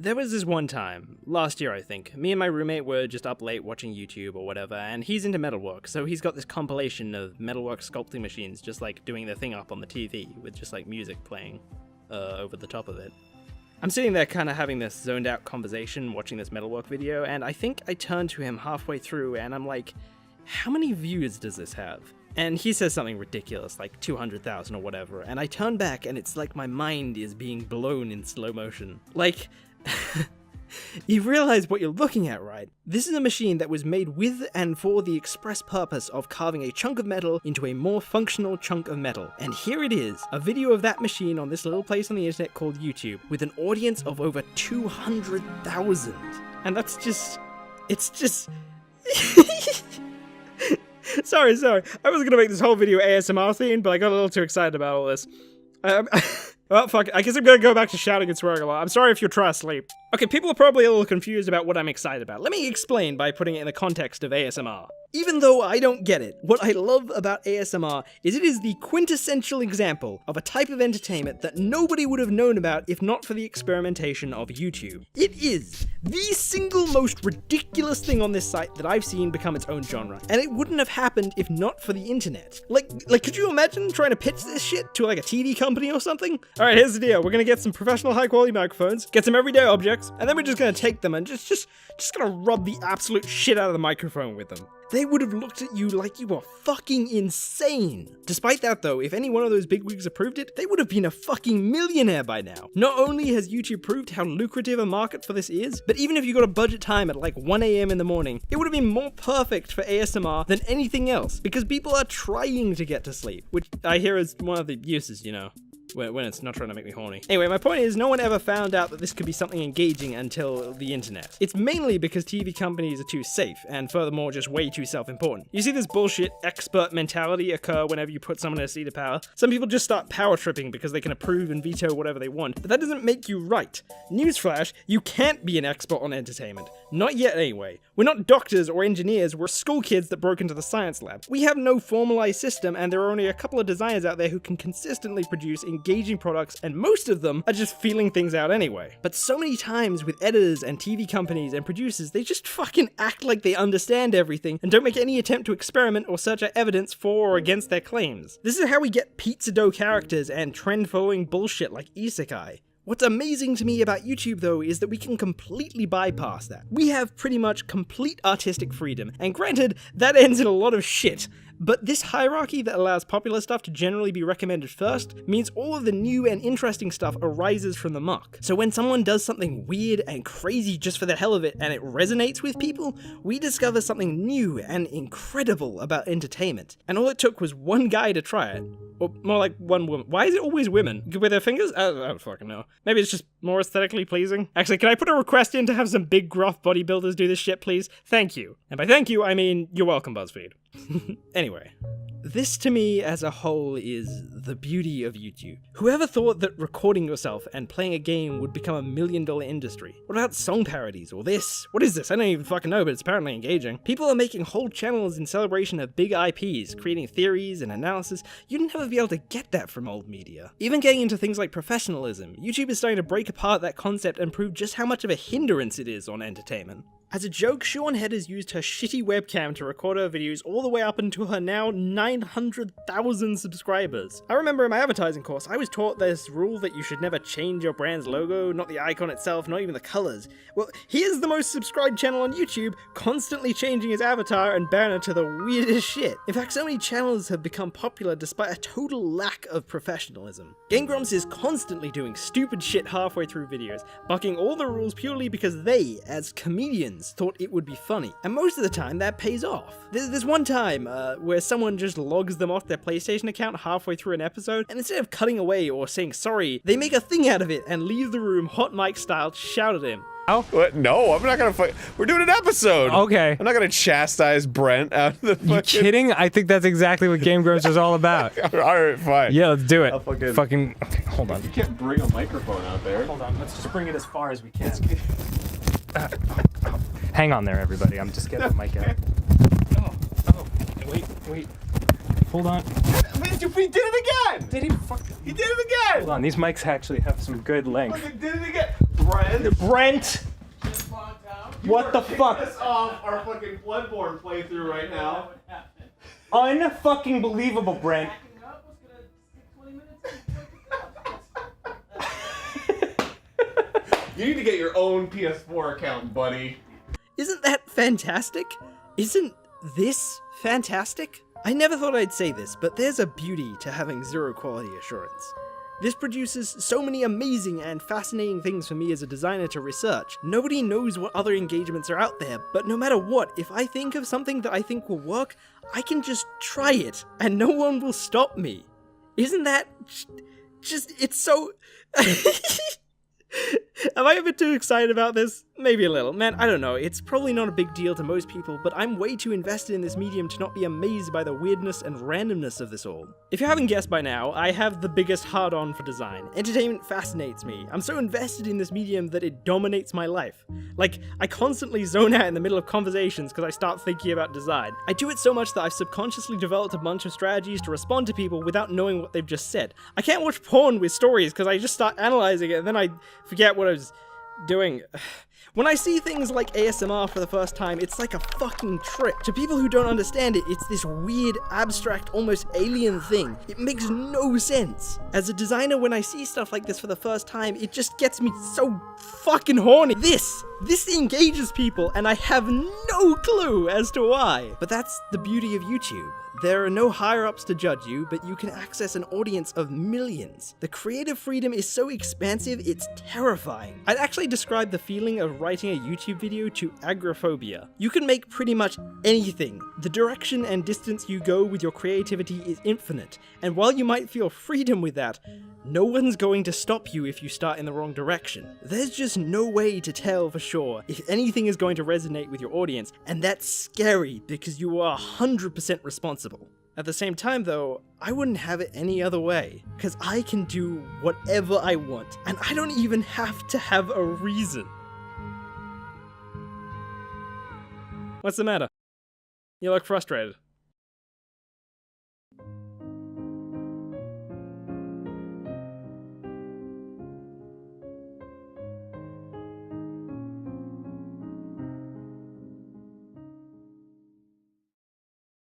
There was this one time, last year I think, me and my roommate were just up late watching YouTube or whatever, and he's into metalwork, so he's got this compilation of metalwork sculpting machines just like doing their thing up on the TV with just like music playing over the top of it. I'm sitting there kind of having this zoned out conversation watching this metalwork video, and I think I turned to him halfway through and I'm like, how many views does this have? And he says something ridiculous, like 200,000 or whatever, and I turn back and it's like my mind is being blown in slow motion. Like, you realize what you're looking at, right? This is a machine that was made with and for the express purpose of carving a chunk of metal into a more functional chunk of metal. And here it is, a video of that machine on this little place on the internet called YouTube, with an audience of over 200,000. And that's just... it's just... Sorry. I was gonna make this whole video ASMR themed, but I got a little too excited about all this. Well, fuck it. I guess I'm gonna go back to shouting and swearing a lot. I'm sorry if you're trying to sleep. Okay, people are probably a little confused about what I'm excited about. Let me explain by putting it in the context of ASMR. Even though I don't get it, what I love about ASMR is it is the quintessential example of a type of entertainment that nobody would have known about if not for the experimentation of YouTube. It is the single most ridiculous thing on this site that I've seen become its own genre, and it wouldn't have happened if not for the internet. Like, could you imagine trying to pitch this shit to like a TV company or something? Alright, here's the deal. We're gonna get some professional high quality microphones, get some everyday objects, and then we're just gonna take them and just gonna rub the absolute shit out of the microphone with them. They would have looked at you like you were fucking insane. Despite that though, if any one of those bigwigs approved it, they would have been a fucking millionaire by now. Not only has YouTube proved how lucrative a market for this is, but even if you got a budget time at like 1 AM in the morning, it would have been more perfect for ASMR than anything else, because people are trying to get to sleep, which I hear is one of the uses, you know. When it's not trying to make me horny. Anyway, my point is, no one ever found out that this could be something engaging until the internet. It's mainly because TV companies are too safe, and furthermore, just way too self-important. You see this bullshit expert mentality occur whenever you put someone in a seat of power. Some people just start power tripping because they can approve and veto whatever they want, but that doesn't make you right. Newsflash, you can't be an expert on entertainment. Not yet anyway. We're not doctors or engineers, we're school kids that broke into the science lab. We have no formalized system, and there are only a couple of designers out there who can consistently produce engaging products, and most of them are just feeling things out anyway. But so many times with editors and TV companies and producers, they just fucking act like they understand everything and don't make any attempt to experiment or search out evidence for or against their claims. This is how we get pizza dough characters and trend-following bullshit like isekai. What's amazing to me about YouTube though is that we can completely bypass that. We have pretty much complete artistic freedom, and granted, that ends in a lot of shit. But this hierarchy that allows popular stuff to generally be recommended first means all of the new and interesting stuff arises from the muck. So when someone does something weird and crazy just for the hell of it and it resonates with people, we discover something new and incredible about entertainment. And all it took was one guy to try it. Or more like one woman. Why is it always women? With their fingers? I don't fucking know. Maybe it's just more aesthetically pleasing. Actually, can I put a request in to have some big gruff bodybuilders do this shit, please? Thank you. And by thank you, I mean, you're welcome, BuzzFeed. Anyway, this to me as a whole is the beauty of YouTube. Whoever thought that recording yourself and playing a game would become $1 million industry? What about song parodies or this? What is this? I don't even fucking know, but it's apparently engaging. People are making whole channels in celebration of big IPs, creating theories and analysis. You'd never be able to get that from old media. Even getting into things like professionalism, YouTube is starting to break apart that concept and prove just how much of a hindrance it is on entertainment. As a joke, Sean Head has used her shitty webcam to record her videos all the way up until her now 900,000 subscribers. I remember in my advertising course, I was taught this rule that you should never change your brand's logo, not the icon itself, not even the colors. Well, here's the most subscribed channel on YouTube, constantly changing his avatar and banner to the weirdest shit. In fact, so many channels have become popular despite a total lack of professionalism. Game Grumps is constantly doing stupid shit halfway through videos, bucking all the rules purely because they, as comedians, thought it would be funny, and most of the time that pays off. There's one time where someone just logs them off their PlayStation account halfway through an episode, and instead of cutting away or saying sorry, they make a thing out of it and leave the room hot mic style to shout at him. Oh? What? No, I'm not gonna fight. We're doing an episode. Okay. I'm not gonna chastise Brent out of the fucking... You kidding? I think that's exactly what Game Grumps is all about. Alright, fine. Yeah, let's do it. I'll fucking... Okay, hold on. You can't bring a microphone out there. Hold on, let's just bring it as far as we can. Hang on there, everybody. I'm just getting the mic out. Oh, wait. Hold on. We did it again! Did he fuck? He did it again! Hold on, these mics actually have some good length. Fucking did it again! Brent! Brent! What the fuck? Piss off our fucking Bloodborne playthrough right now. Unfucking believable, Brent. You need to get your own PS4 account, buddy. Isn't that fantastic? Isn't this fantastic? I never thought I'd say this, but there's a beauty to having zero quality assurance. This produces so many amazing and fascinating things for me as a designer to research. Nobody knows what other engagements are out there, but no matter what, if I think of something that I think will work, I can just try it, and no one will stop me. Isn't that just, it's so... Am I a bit too excited about this? Maybe a little. Man, I don't know. It's probably not a big deal to most people, but I'm way too invested in this medium to not be amazed by the weirdness and randomness of this all. If you haven't guessed by now, I have the biggest hard-on for design. Entertainment fascinates me. I'm so invested in this medium that it dominates my life. Like, I constantly zone out in the middle of conversations because I start thinking about design. I do it so much that I've subconsciously developed a bunch of strategies to respond to people without knowing what they've just said. I can't watch porn with stories because I just start analyzing it and then I forget what I was doing. When I see things like ASMR for the first time, it's like a fucking trip. To people who don't understand it, it's this weird, abstract, almost alien thing. It makes no sense. As a designer, when I see stuff like this for the first time, it just gets me so fucking horny. This engages people, and I have no clue as to why. But that's the beauty of YouTube. There are no higher-ups to judge you, but you can access an audience of millions. The creative freedom is so expansive, it's terrifying. I'd actually describe the feeling of writing a YouTube video to agoraphobia. You can make pretty much anything. The direction and distance you go with your creativity is infinite, and while you might feel freedom with that, no one's going to stop you if you start in the wrong direction. There's just no way to tell for sure if anything is going to resonate with your audience, and that's scary because you are 100% responsible. At the same time though, I wouldn't have it any other way, because I can do whatever I want, and I don't even have to have a reason. What's the matter? You look frustrated.